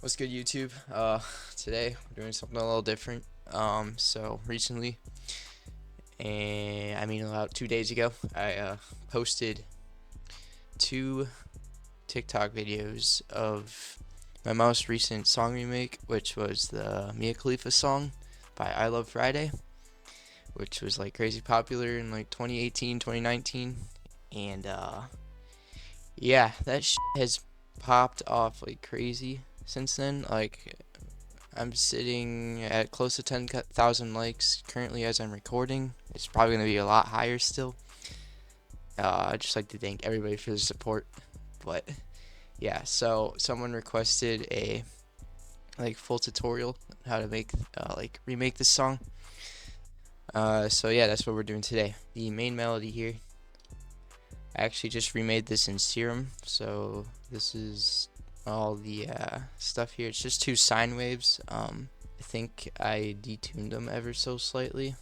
What's good, YouTube? Today we're doing something a little different. So recently, and I mean about 2 days ago, I posted 2 TikTok videos of my most recent song remake, which was the Khalifa song by iLOVEFRiDAY, which was like crazy popular in like 2018, 2019, and yeah, that shit has popped off like crazy since then. Like, I'm sitting at close to 10,000 likes currently as I'm recording. It's probably going to be a lot higher still. I'd just like to thank everybody for the support. But yeah, so someone requested a like full tutorial on how to make like remake this song. So yeah, that's what we're doing today. The main melody here, I actually just remade this in Serum. So this is all the stuff here. It's just 2 sine waves. I think I detuned them ever so slightly.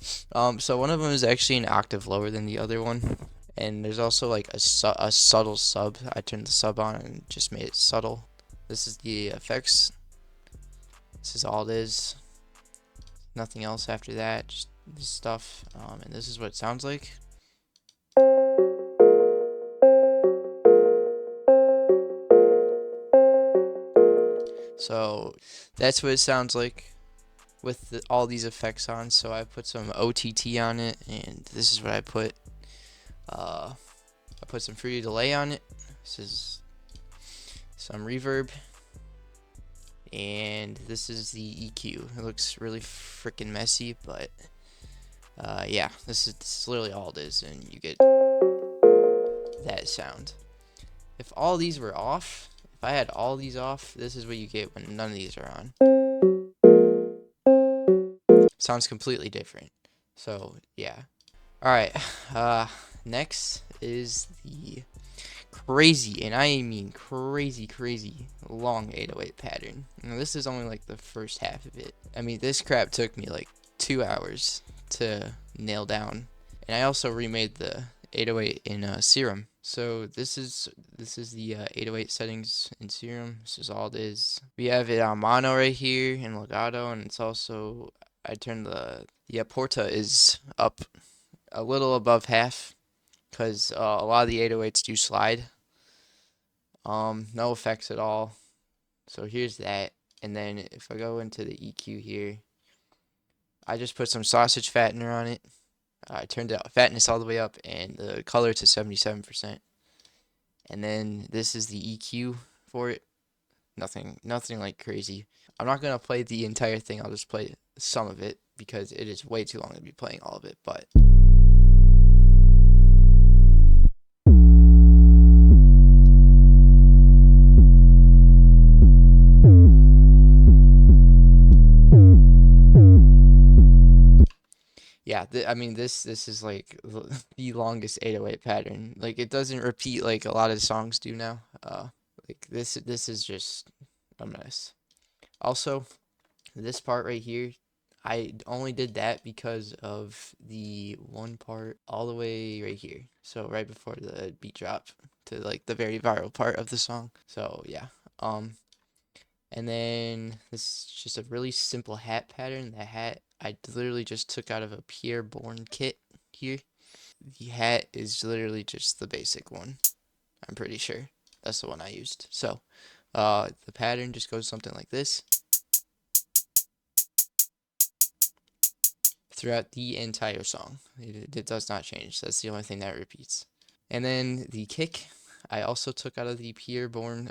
So one of them is actually an octave lower than the other one, and there's also like a subtle sub. I turned the sub on and just made it subtle. This is the effects. This is all it is. Nothing else after that. Just this stuff. And this is what it sounds like. So that's what it sounds like with all these effects on. So I put some OTT on it, and this is what I put. I put some free delay on it. This is some reverb, and this is the EQ. It looks really freaking messy, but yeah, this is literally all it is, and you get that sound. If all these were off, if I had all these off, this is what you get when none of these are on. Sounds completely different. So yeah. Alright, next is the crazy, and I mean crazy long 808 pattern. Now, this is only like the first half of it. I mean, this crap took me like 2 hours to nail down, and I also remade the 808 in Serum. So this is the 808 settings in Serum. This is all it is. We have it on mono right here in legato, and it's also, I turned the porta is up a little above half, because a lot of the 808s do slide. No effects at all. So here's that. And then if I go into the EQ here, I just put some sausage fattener on it. I turned the fatness all the way up and the color to 77%. And then this is the EQ for it. Nothing like crazy. I'm not gonna play the entire thing. I'll just play some of it because it is way too long to be playing all of it. But yeah, I mean, this is like the longest 808 pattern. Like, it doesn't repeat like a lot of songs do now. Like this is just a mess. Also, this part right here, I only did that because of the one part all the way right here. So right before the beat drop to like the very viral part of the song. So yeah. And then this is just a really simple hat pattern. The hat I literally just took out of a Pierre Bourne kit here. The hat is literally just the basic one. I'm pretty sure that's the one I used. So the pattern just goes something like this throughout the entire song. It does not change. That's the only thing that repeats. And then the kick, I also took out of the Pierre Bourne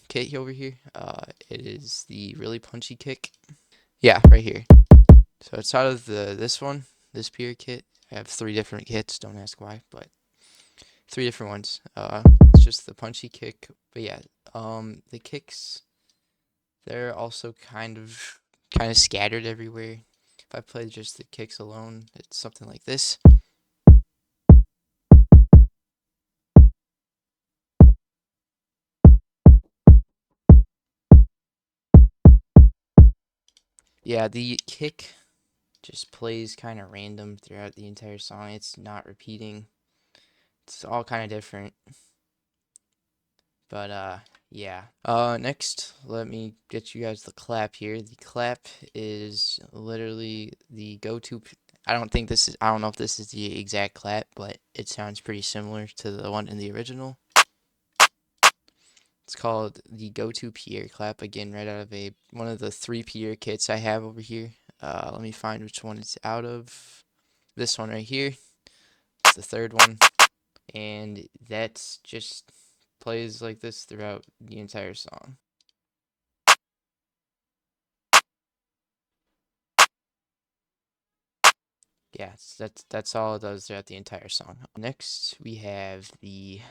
kit over here. It is the really punchy kick. Yeah, right here. So it's out of this one, this Pierre kit. I have 3 different kits. Don't ask why, but 3 different ones. It's just the punchy kick. But yeah, the kicks, they're also kind of scattered everywhere. If I play just the kicks alone, it's something like this. Yeah, the kick just plays kind of random throughout the entire song. It's not repeating. It's all kind of different. But yeah. Next, let me get you guys the clap here. The clap is literally the go-to. I don't know if this is the exact clap, but it sounds pretty similar to the one in the original. It's called the go-to Pierre clap. Again, right out of one of the 3 Pierre kits I have over here. Let me find which one it's out of. This one right here. It's the 3rd one. And that's just plays like this throughout the entire song. Yeah, that's all it does throughout the entire song. Next, we have the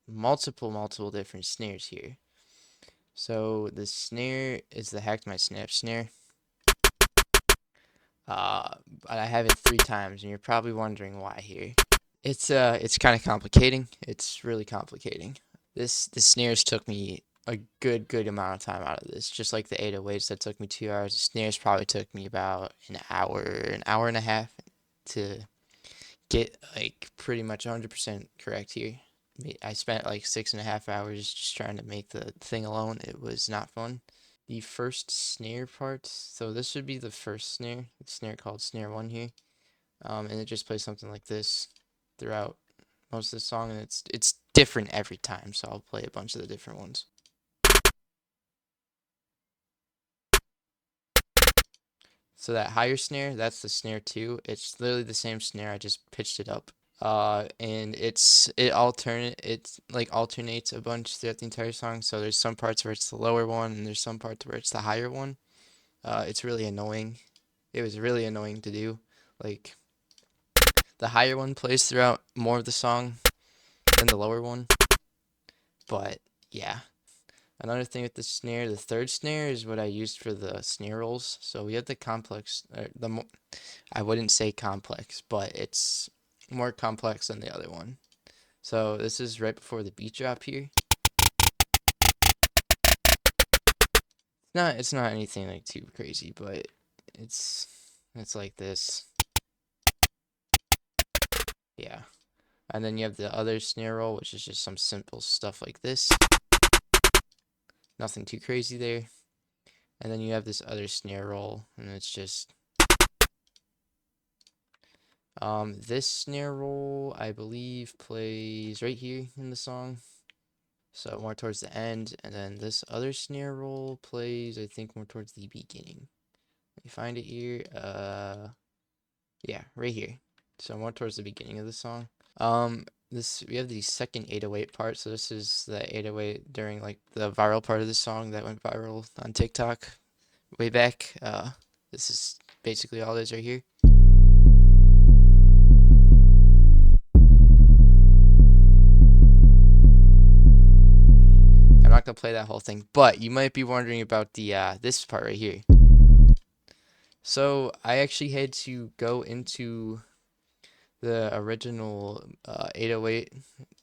multiple different snares here. So the snare is the Hacked My Snap snare. But I have it 3 times, and you're probably wondering why here. It's kind of complicating. It's really complicating. The snares took me a good amount of time out of this. Just like the 808s that took me 2 hours, the snares probably took me about an hour and a half to get like pretty much 100% correct here. I spent like 6.5 hours just trying to make the thing alone. It was not fun. The first snare part, so this should be the first snare, the snare called snare 1 here. And it just plays something like this throughout most of the song, and it's different every time, so I'll play a bunch of the different ones. So that higher snare, that's the snare 2. It's literally the same snare, I just pitched it up. And it like alternates a bunch throughout the entire song. So there's some parts where it's the lower one, and there's some parts where it's the higher one. It's really annoying. It was really annoying to do. Like the higher one plays throughout more of the song than the lower one. But yeah. Another thing with the snare, the 3rd snare is what I used for the snare rolls. So we have the complex, I wouldn't say complex, but it's more complex than the other one. So this is right before the beat drop here. It's not anything like too crazy, but it's like this. Yeah. And then you have the other snare roll, which is just some simple stuff like this. Nothing too crazy there. And then you have this other snare roll, and it's just this snare roll, I believe, plays right here in the song. So more towards the end, and then this other snare roll plays, I think, more towards the beginning. Let me find it here. Yeah, right here. So more towards the beginning of the song. We have the second 808 part. So this is the 808 during like the viral part of the song that went viral on TikTok way back. This is basically all it is right here. I'm not gonna play that whole thing, but you might be wondering about the this part right here. So I actually had to go into the original 808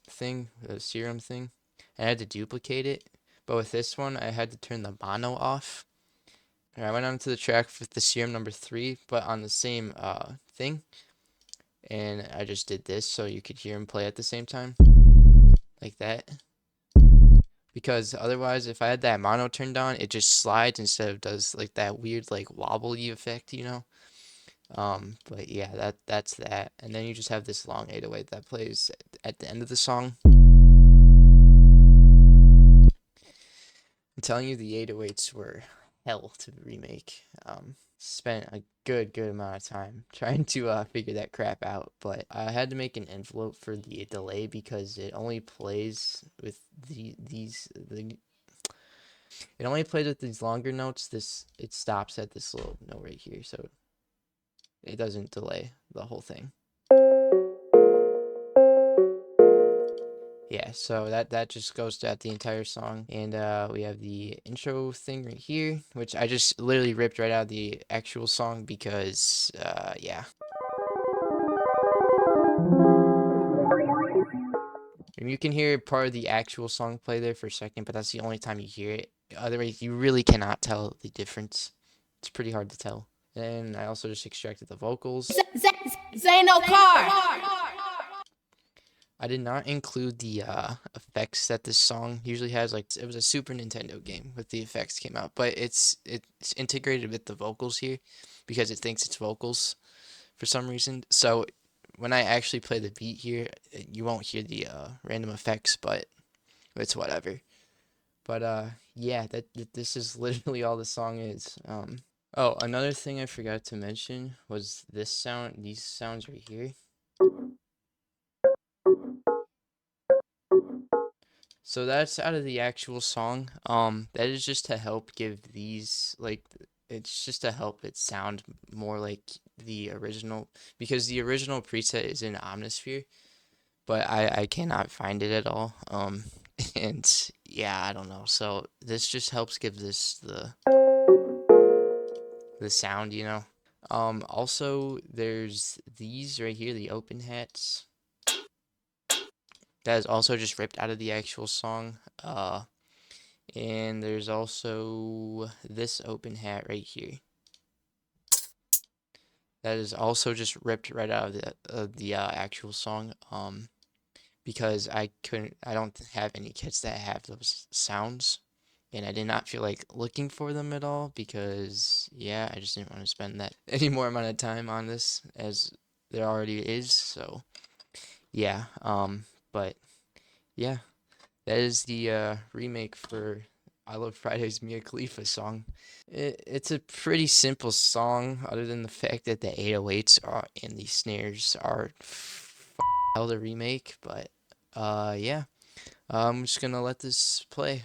thing, the serum thing, and I had to duplicate it. But with this one, I had to turn the mono off. And I went onto the track with the serum number 3, but on the same thing. And I just did this so you could hear him play at the same time, like that. Because otherwise, if I had that mono turned on, it just slides instead of does like that weird like wobbly effect, you know. But yeah, that's that. And then you just have this long 808 that plays at the end of the song. I'm telling you, the 808s were hell to remake. Spent a good amount of time trying to figure that crap out, but I had to make an envelope for the delay because it only plays with it only plays with these longer notes. It stops at this little note right here, so it doesn't delay the whole thing. Yeah, so that just goes throughout the entire song. And we have the intro thing right here, which I just literally ripped right out of the actual song because, yeah. And you can hear part of the actual song play there for a second, but that's the only time you hear it. Otherwise, you really cannot tell the difference. It's pretty hard to tell. And I also just extracted the vocals. Say no car. I did not include the effects that this song usually has. Like it was a Super Nintendo game with the effects came out, but it's integrated with the vocals here because it thinks it's vocals for some reason. So when I actually play the beat here, you won't hear the random effects, but it's whatever. But yeah, this is literally all the song is. Oh, another thing I forgot to mention was this sound, these sounds right here. So that's out of the actual song. That is just to help give these like it's just to help it sound more like the original because the original preset is in Omnisphere, but I cannot find it at all. And yeah, I don't know. So this just helps give this the sound, you know. Also there's these right here, the open hats. That is also just ripped out of the actual song. And there's also this open hat right here. That is also just ripped right out of the actual song. Because I don't have any kits that have those sounds, and I did not feel like looking for them at all because yeah, I just didn't want to spend that any more amount of time on this as there already is. So yeah, but yeah, that is the remake for I Love Friday's Mia Khalifa song. It's a pretty simple song, other than the fact that the 808s are and the snares are hell to remake. But yeah, I'm just gonna let this play.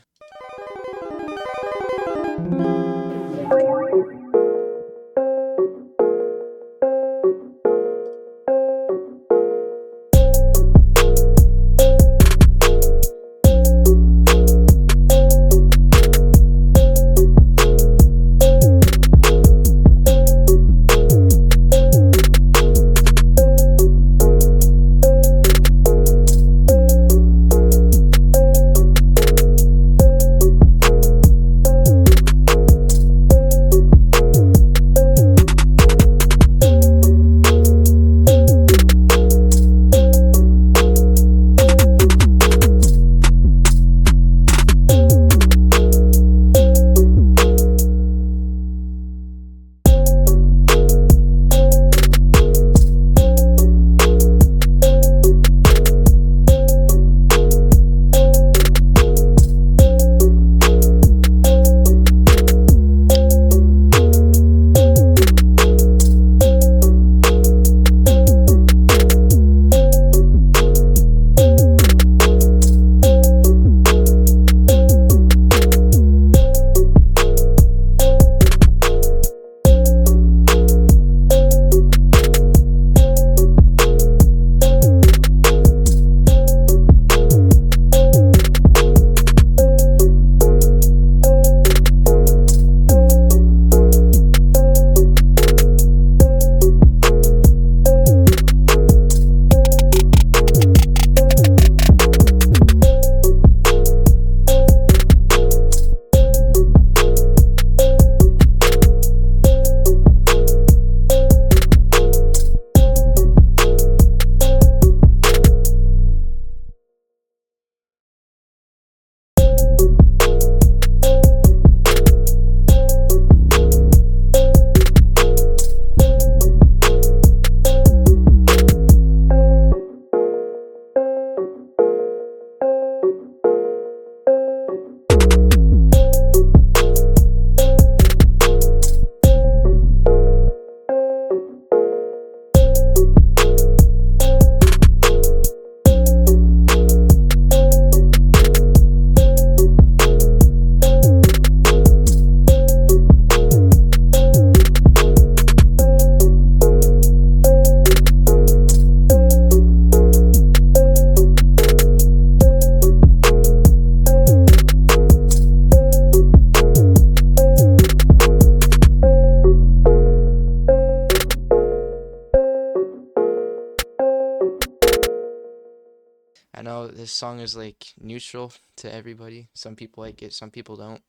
I know this song is like neutral to everybody. Some people like it, some people don't.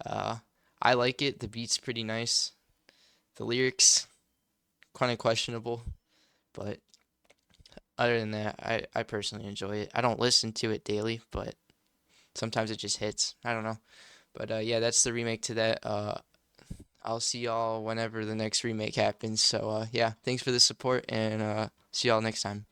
Uh, I like it. The beat's pretty nice. The lyrics kind of questionable, but other than that, I personally enjoy it. I don't listen to it daily, but sometimes it just hits. I don't know. But yeah, that's the remake to that. I'll see y'all whenever the next remake happens. So yeah, thanks for the support, and see y'all next time.